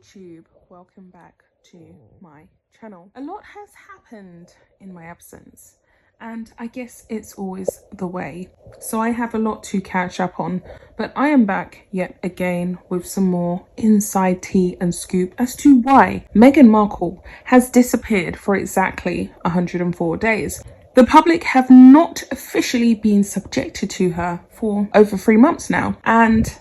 YouTube, welcome back to my channel. A lot has happened in my absence, and I guess it's always the way. So I have a lot to catch up on, but I am back yet again with some more inside tea and scoop as to why Meghan Markle has disappeared for exactly 104 days. The public have not officially been subjected to her for over 3 months now, and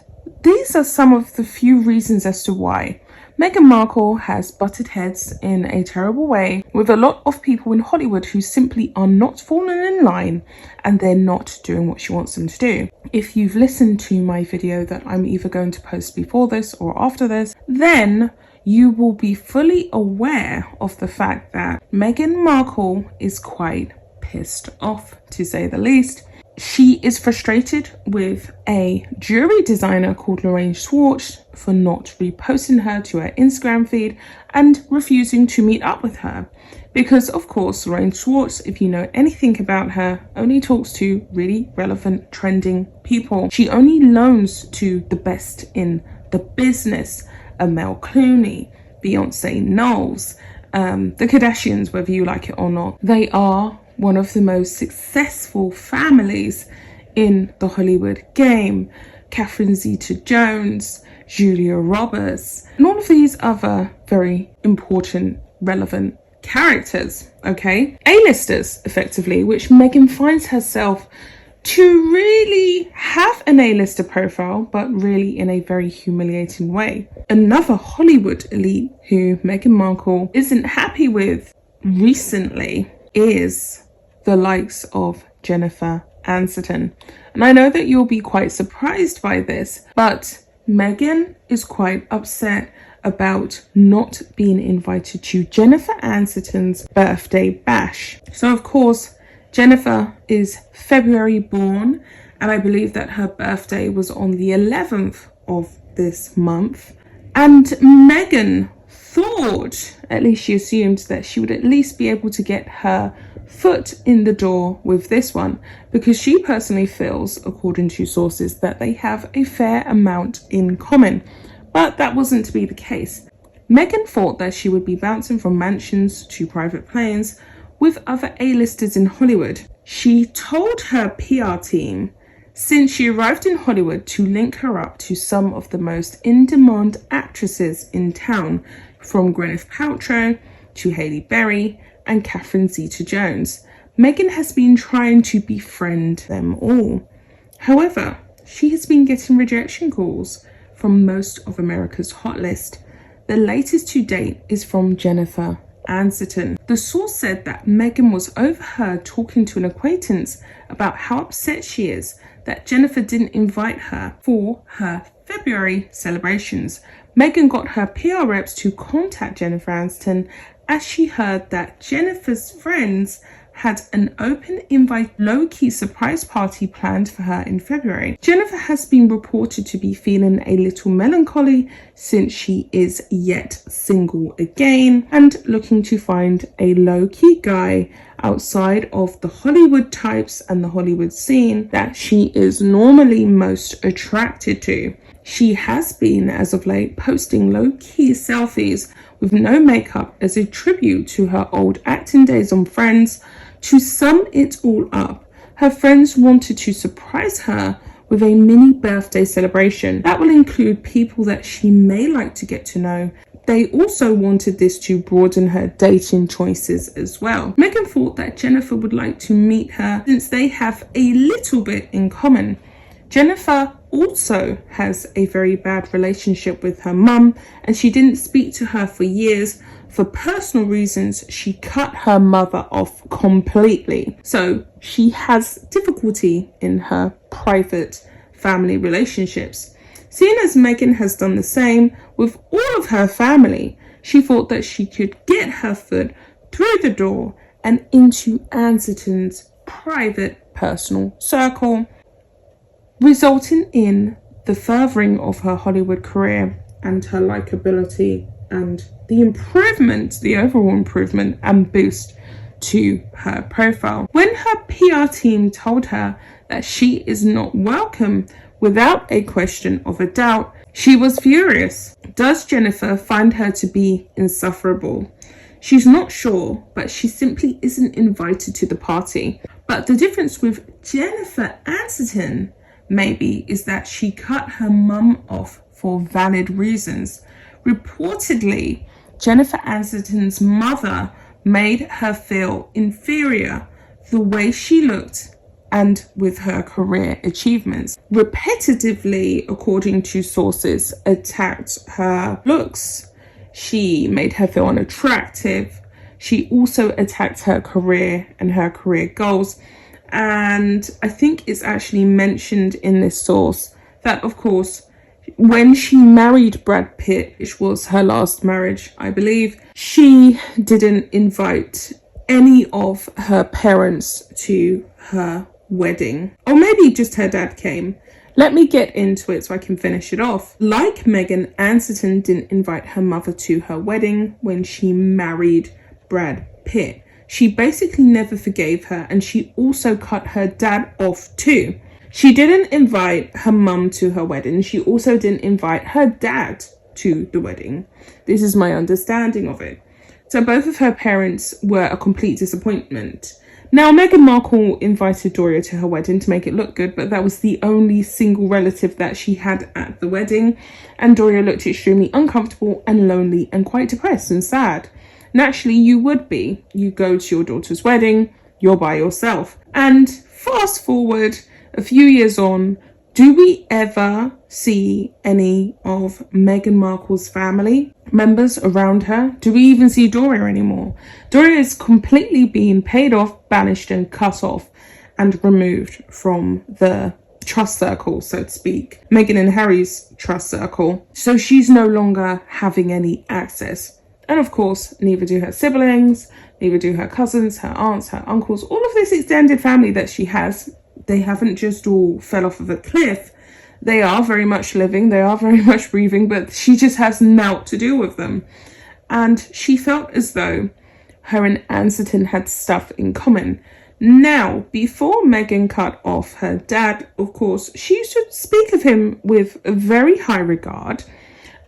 these are some of the few reasons as to why. Meghan Markle has butted heads in a terrible way with a lot of people in Hollywood who simply are not falling in line, and they're not doing what she wants them to do. If you've listened to my video that I'm either going to post before this or after this, then you will be fully aware of the fact that Meghan Markle is quite pissed off, to say the least. She is frustrated with a jewelry designer called Lorraine Schwartz for not reposting her to her Instagram feed and refusing to meet up with her. Because of course, Lorraine Schwartz, if you know anything about her, only talks to really relevant, trending people. She only loans to the best in the business. Mel Clooney, Beyonce Knowles, the Kardashians, whether you like it or not. They are one of the most successful families in the Hollywood game. Catherine Zeta-Jones, Julia Roberts, and all of these other very important, relevant characters, okay? A-listers, effectively, which Meghan finds herself to really have an A-lister profile, but really in a very humiliating way. Another Hollywood elite who Meghan Markle isn't happy with recently is the likes of Jennifer Ansitons. And I know that you'll be quite surprised by this, but Meghan is quite upset about not being invited to Jennifer Ansitons' birthday bash. So of course, Jennifer is February born, and I believe that her birthday was on the 11th of this month. And Meghan thought, at least she assumed, that she would at least be able to get her foot in the door with this one, because she personally feels, according to sources, that they have a fair amount in common. But that wasn't to be the case. Meghan thought that she would be bouncing from mansions to private planes with other A-listers in Hollywood. She told her PR team since she arrived in Hollywood to link her up to some of the most in-demand actresses in town, from Gwyneth Paltrow to Halle Berry and Catherine Zeta-Jones. Meghan has been trying to befriend them all. However, she has been getting rejection calls from most of America's hot list. The latest to date is from Jennifer Ansitons. The source said that Meghan was overheard talking to an acquaintance about how upset she is that Jennifer didn't invite her for her February celebrations. Meghan got her PR reps to contact Jennifer Ansitons as she heard that Jennifer's friends had an open invite low-key surprise party planned for her in February. Jennifer has been reported to be feeling a little melancholy since she is yet single again and looking to find a low-key guy outside of the Hollywood types and the Hollywood scene that she is normally most attracted to. She has been, as of late, posting low-key selfies with no makeup as a tribute to her old acting days on Friends. To sum it all up, her friends wanted to surprise her with a mini birthday celebration that will include people that she may like to get to know. They also wanted this to broaden her dating choices as well. Meghan thought that Jennifer would like to meet her since they have a little bit in common. Jennifer also has a very bad relationship with her mum, and she didn't speak to her for years. For personal reasons, she cut her mother off completely. So she has difficulty in her private family relationships. Seeing as Meghan has done the same with all of her family, she thought that she could get her foot through the door and into Ansitons' private personal circle, resulting in the furthering of her Hollywood career and her likability and the overall improvement and boost to her profile. When her PR team told her that she is not welcome without a question of a doubt, She was furious. Does Jennifer find her to be insufferable? She's not sure, but she simply isn't invited to the party. But the difference with Jennifer Ansiton, maybe, is that she cut her mum off for valid reasons. Reportedly, Jennifer Ansiton's mother made her feel inferior the way she looked and with her career achievements. Repetitively, according to sources, attacked her looks. She made her feel unattractive. She also attacked her career and her career goals. And I think it's actually mentioned in this source that, of course, when she married Brad Pitt, which was her last marriage, I believe, she didn't invite any of her parents to her wedding. Or maybe just her dad came. Let me get into it so I can finish it off. Like Meghan, Ansiton didn't invite her mother to her wedding when she married Brad Pitt. She basically never forgave her, and she also cut her dad off too. She didn't invite her mum to her wedding. She also didn't invite her dad to the wedding. This is my understanding of it. So both of her parents were a complete disappointment. Now, Meghan Markle invited Doria to her wedding to make it look good, but that was the only single relative that she had at the wedding. And Doria looked extremely uncomfortable and lonely and quite depressed and sad. Naturally, you would be. You go to your daughter's wedding, you're by yourself. And fast forward a few years on, do we ever see any of Meghan Markle's family members around her? Do we even see Doria anymore? Doria is completely being paid off, banished and cut off and removed from the trust circle, so to speak. Meghan and Harry's trust circle. So she's no longer having any access. And of course, neither do her siblings, neither do her cousins, her aunts, her uncles, all of this extended family that she has. They haven't just all fell off of a cliff. They are very much living, they are very much breathing, but she just has naught to do with them. And she felt as though her and Ansiton had stuff in common. Now, before Meghan cut off her dad, of course, she used to speak of him with a very high regard.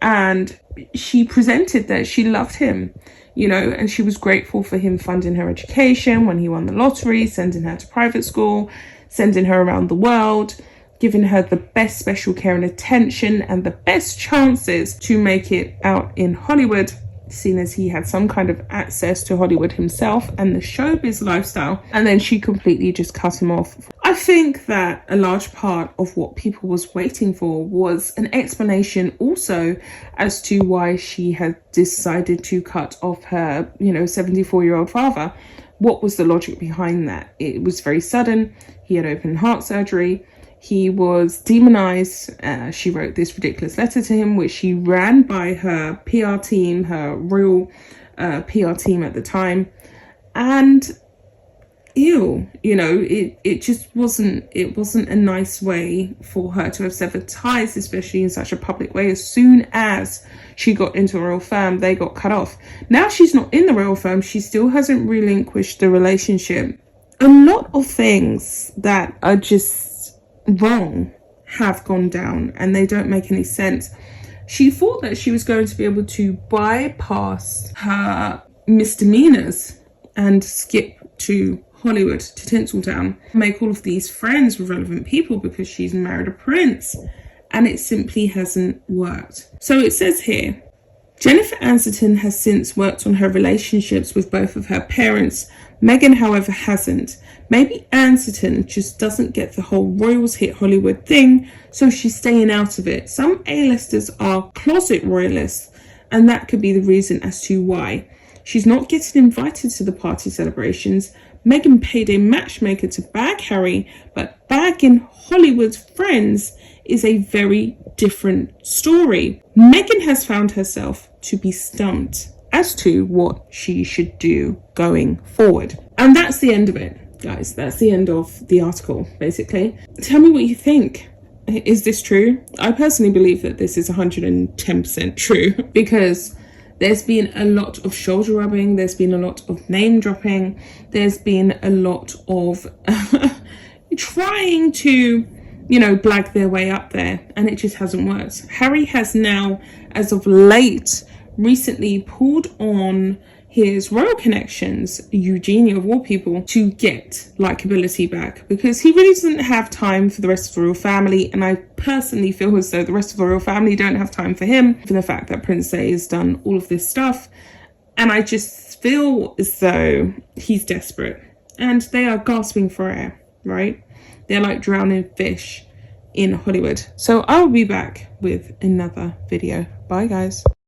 And she presented that she loved him, you know, and she was grateful for him funding her education when he won the lottery, sending her to private school, sending her around the world, giving her the best special care and attention and the best chances to make it out in Hollywood, seeing as he had some kind of access to Hollywood himself and the showbiz lifestyle. And then she completely just cut him off. I think that a large part of what people was waiting for was an explanation also as to why she had decided to cut off her, 74-year-old father. What was the logic behind that? It was very sudden. He had open heart surgery. He was demonized. She wrote this ridiculous letter to him, which she ran by her PR team, her royal PR team at the time. And it just wasn't a nice way for her to have severed ties, especially in such a public way. As soon as she got into a royal firm, they got cut off. Now she's not in the royal firm. She still hasn't relinquished the relationship. A lot of things that are just wrong have gone down and they don't make any sense. She thought that she was going to be able to bypass her misdemeanors and skip to Hollywood, to Tinseltown, make all of these friends with relevant people because she's married a prince, and it simply hasn't worked. So it says here, Jennifer Ansiton has since worked on her relationships with both of her parents. Meghan, however, hasn't. Maybe Ansiton just doesn't get the whole royals hit Hollywood thing, so she's staying out of it. Some A-listers are closet royalists, and that could be the reason as to why. She's not getting invited to the party celebrations. Meghan paid a matchmaker to bag Harry, but bagging Hollywood's friends is a very different story. Meghan has found herself to be stumped as to what she should do going forward. And that's the end of it, guys. That's the end of the article, basically. Tell me what you think. Is this true? I personally believe that this is 110% true because there's been a lot of shoulder rubbing, there's been a lot of name dropping, there's been a lot of trying to you know, blag their way up there, and it just hasn't worked. Harry has now, as of late, recently pulled on his royal connections, Eugenia of all people, to get likability back, because he really doesn't have time for the rest of the royal family, and I personally feel as though the rest of the royal family don't have time for him, for the fact that Prince A has done all of this stuff. And I just feel as though he's desperate, and they are gasping for air, right? They're like drowning fish in Hollywood. So I'll be back with another video. Bye guys.